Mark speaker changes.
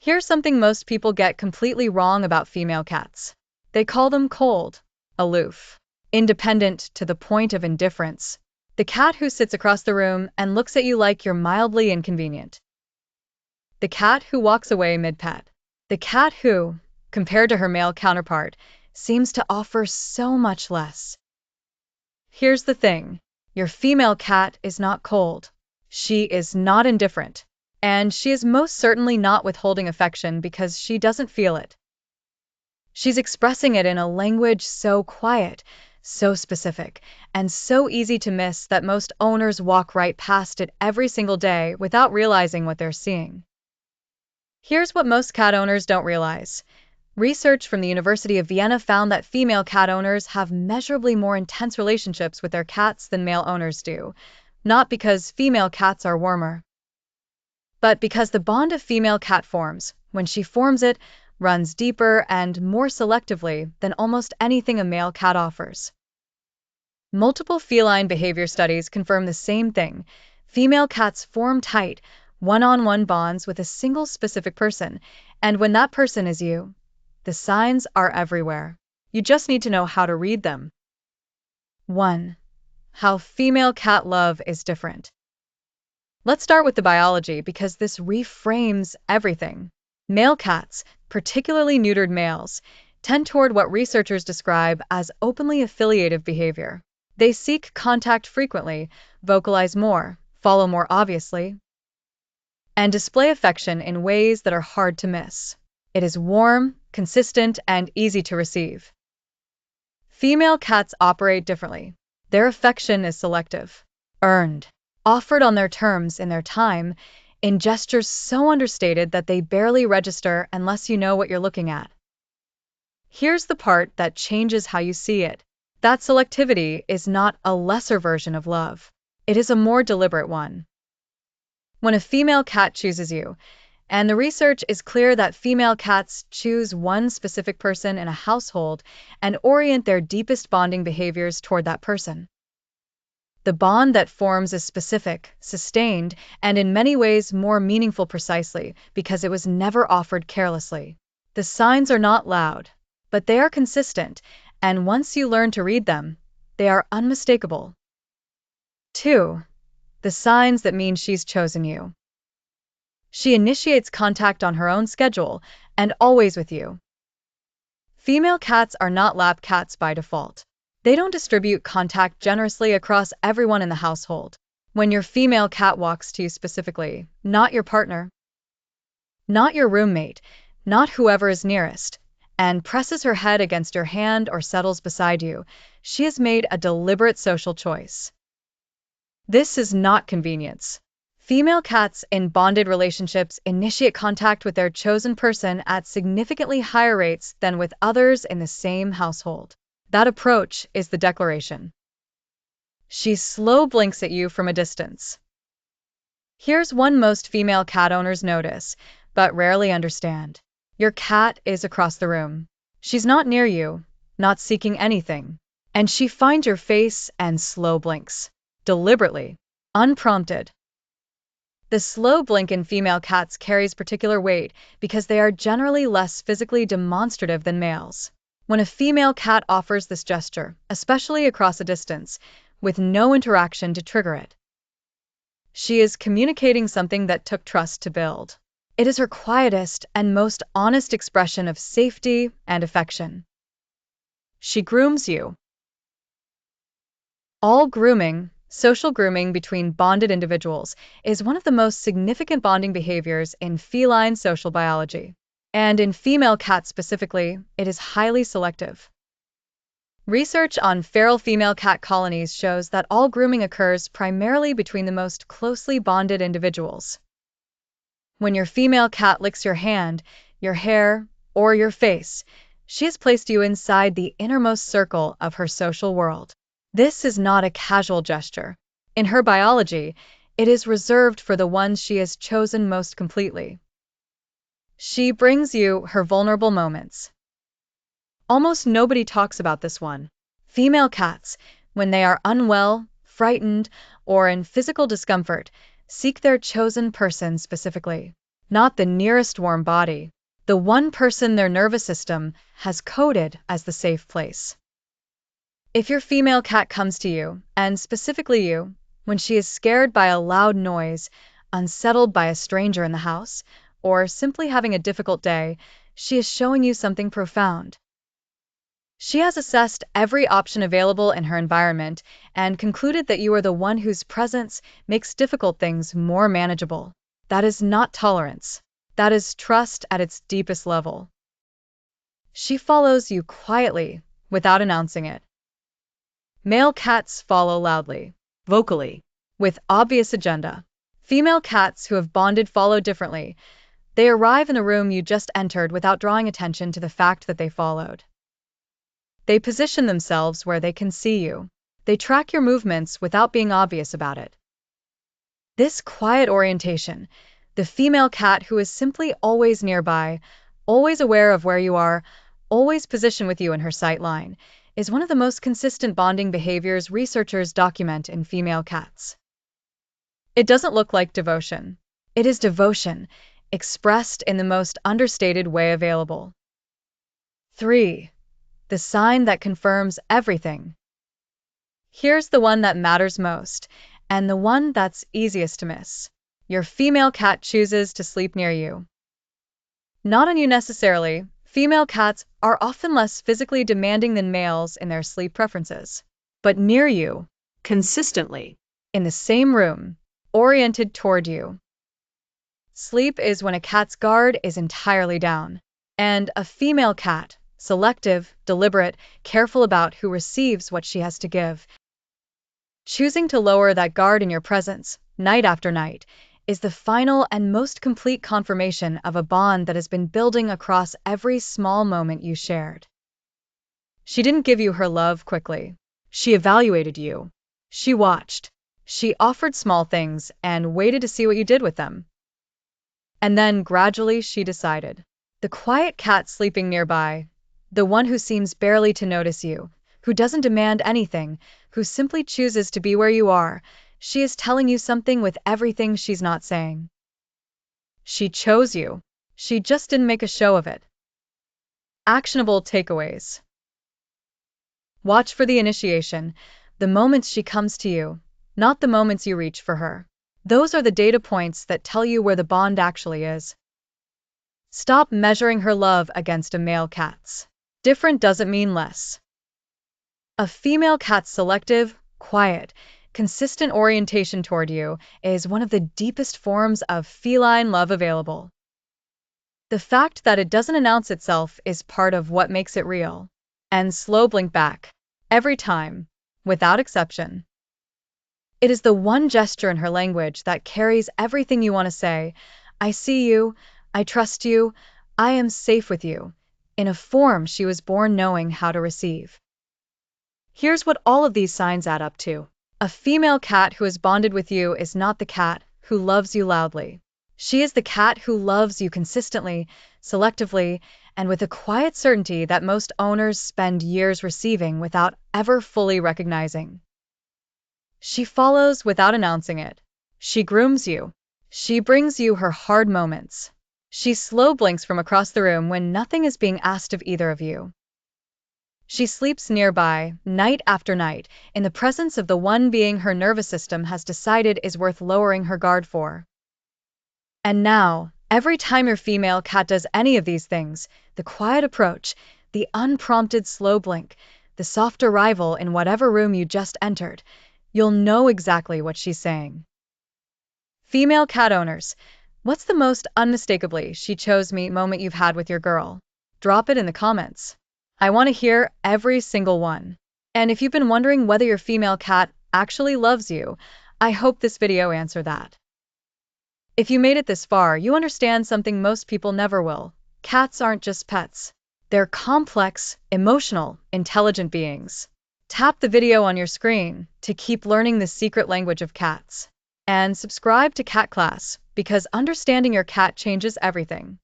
Speaker 1: Here's something most people get completely wrong about female cats. They call them cold, aloof, independent to the point of indifference. The cat who sits across the room and looks at you like you're mildly inconvenient. The cat who walks away mid-pet. The cat who, compared to her male counterpart, seems to offer so much less. Here's the thing. Your female cat is not cold. She is not indifferent. And she is most certainly not withholding affection because she doesn't feel it. She's expressing it in a language so quiet, so specific, and so easy to miss that most owners walk right past it every single day without realizing what they're seeing. Here's what most cat owners don't realize. Research from the University of Vienna found that female cat owners have measurably more intense relationships with their cats than male owners do, not because female cats are warmer, but because the bond a female cat forms, when she forms it, runs deeper and more selectively than almost anything a male cat offers. Multiple feline behavior studies confirm the same thing. Female cats form tight, one-on-one bonds with a single specific person, and when that person is you, the signs are everywhere. You just need to know how to read them. 1. How female cat love is different. Let's start with the biology because this reframes everything. Male cats, particularly neutered males, tend toward what researchers describe as openly affiliative behavior. They seek contact frequently, vocalize more, follow more obviously, and display affection in ways that are hard to miss. It is warm, consistent, and easy to receive. Female cats operate differently. Their affection is selective, earned, offered on their terms in their time, in gestures so understated that they barely register unless you know what you're looking at. Here's the part that changes how you see it. That selectivity is not a lesser version of love. It is a more deliberate one. When a female cat chooses you, and the research is clear that female cats choose one specific person in a household and orient their deepest bonding behaviors toward that person. The bond that forms is specific, sustained, and in many ways more meaningful precisely because it was never offered carelessly. The signs are not loud, but they are consistent, and once you learn to read them, they are unmistakable. 2. The signs that mean she's chosen you. She initiates contact on her own schedule and always with you. Female cats are not lap cats by default. They don't distribute contact generously across everyone in the household. When your female cat walks to you specifically, not your partner, not your roommate, not whoever is nearest, and presses her head against your hand or settles beside you, she has made a deliberate social choice. This is not convenience. Female cats in bonded relationships initiate contact with their chosen person at significantly higher rates than with others in the same household. That approach is the declaration. She slow blinks at you from a distance. Here's one most female cat owners notice, but rarely understand. Your cat is across the room. She's not near you, not seeking anything, and she finds your face and slow blinks. Deliberately, unprompted. The slow blink in female cats carries particular weight because they are generally less physically demonstrative than males. When a female cat offers this gesture, especially across a distance, with no interaction to trigger it, she is communicating something that took trust to build. It is her quietest and most honest expression of safety and affection. She grooms you. All grooming, social grooming between bonded individuals, is one of the most significant bonding behaviors in feline social biology. And in female cats specifically, it is highly selective. Research on feral female cat colonies shows that all grooming occurs primarily between the most closely bonded individuals. When your female cat licks your hand, your hair, or your face, she has placed you inside the innermost circle of her social world. This is not a casual gesture. In her biology, it is reserved for the ones she has chosen most completely. She brings you her vulnerable moments. Almost nobody talks about this one. Female cats, when they are unwell, frightened, or in physical discomfort, seek their chosen person specifically. not the nearest warm body, the one person their nervous system has coded as the safe place. If your female cat comes to you, and specifically you, when she is scared by a loud noise, unsettled by a stranger in the house, or simply having a difficult day, she is showing you something profound. She has assessed every option available in her environment and concluded that you are the one whose presence makes difficult things more manageable. That is not tolerance. That is trust at its deepest level. She follows you quietly, without announcing it. Male cats follow loudly, vocally, with obvious agenda. Female cats who have bonded follow differently. They arrive in the room you just entered without drawing attention to the fact that they followed. They position themselves where they can see you. They track your movements without being obvious about it. This quiet orientation, the female cat who is simply always nearby, always aware of where you are, always positioned with you in her sight line, is one of the most consistent bonding behaviors researchers document in female cats. It doesn't look like devotion. It is devotion, expressed in the most understated way available. 3. The sign that confirms everything. Here's the one that matters most, and the one that's easiest to miss. Your female cat chooses to sleep near you. Not on you necessarily. Female cats are often less physically demanding than males in their sleep preferences. But near you, consistently, in the same room, oriented toward you. Sleep is when a cat's guard is entirely down, and a female cat, selective, deliberate, careful about who receives what she has to give, choosing to lower that guard in your presence, night after night, is the final and most complete confirmation of a bond that has been building across every small moment you shared. She didn't give you her love quickly. She evaluated you. She watched. She offered small things and waited to see what you did with them. And then gradually she decided. The quiet cat sleeping nearby, the one who seems barely to notice you, who doesn't demand anything, who simply chooses to be where you are, she is telling you something with everything she's not saying. She chose you. She just didn't make a show of it. Actionable takeaways. Watch for the initiation, the moments she comes to you, not the moments you reach for her. Those are the data points that tell you where the bond actually is. Stop measuring her love against a male cat's. Different doesn't mean less. A female cat's selective, quiet, consistent orientation toward you is one of the deepest forms of feline love available. The fact that it doesn't announce itself is part of what makes it real. And slow blink back. Every time. Without exception. It is the one gesture in her language that carries everything you want to say. I see you. I trust you. I am safe with you. In a form she was born knowing how to receive. Here's what all of these signs add up to. A female cat who is bonded with you is not the cat who loves you loudly. She is the cat who loves you consistently, selectively, and with a quiet certainty that most owners spend years receiving without ever fully recognizing. She follows without announcing it. She grooms you. She brings you her hard moments. She slow blinks from across the room when nothing is being asked of either of you. She sleeps nearby, night after night, in the presence of the one being her nervous system has decided is worth lowering her guard for. And now, every time your female cat does any of these things, the quiet approach, the unprompted slow blink, the soft arrival in whatever room you just entered, you'll know exactly what she's saying. Female cat owners, what's the most unmistakably she chose me moment you've had with your girl? Drop it in the comments. I want to hear every single one. And if you've been wondering whether your female cat actually loves you, I hope this video answered that. If you made it this far, you understand something most people never will. Cats aren't just pets. They're complex, emotional, intelligent beings. Tap the video on your screen to keep learning the secret language of cats. And subscribe to Cat Class, because understanding your cat changes everything.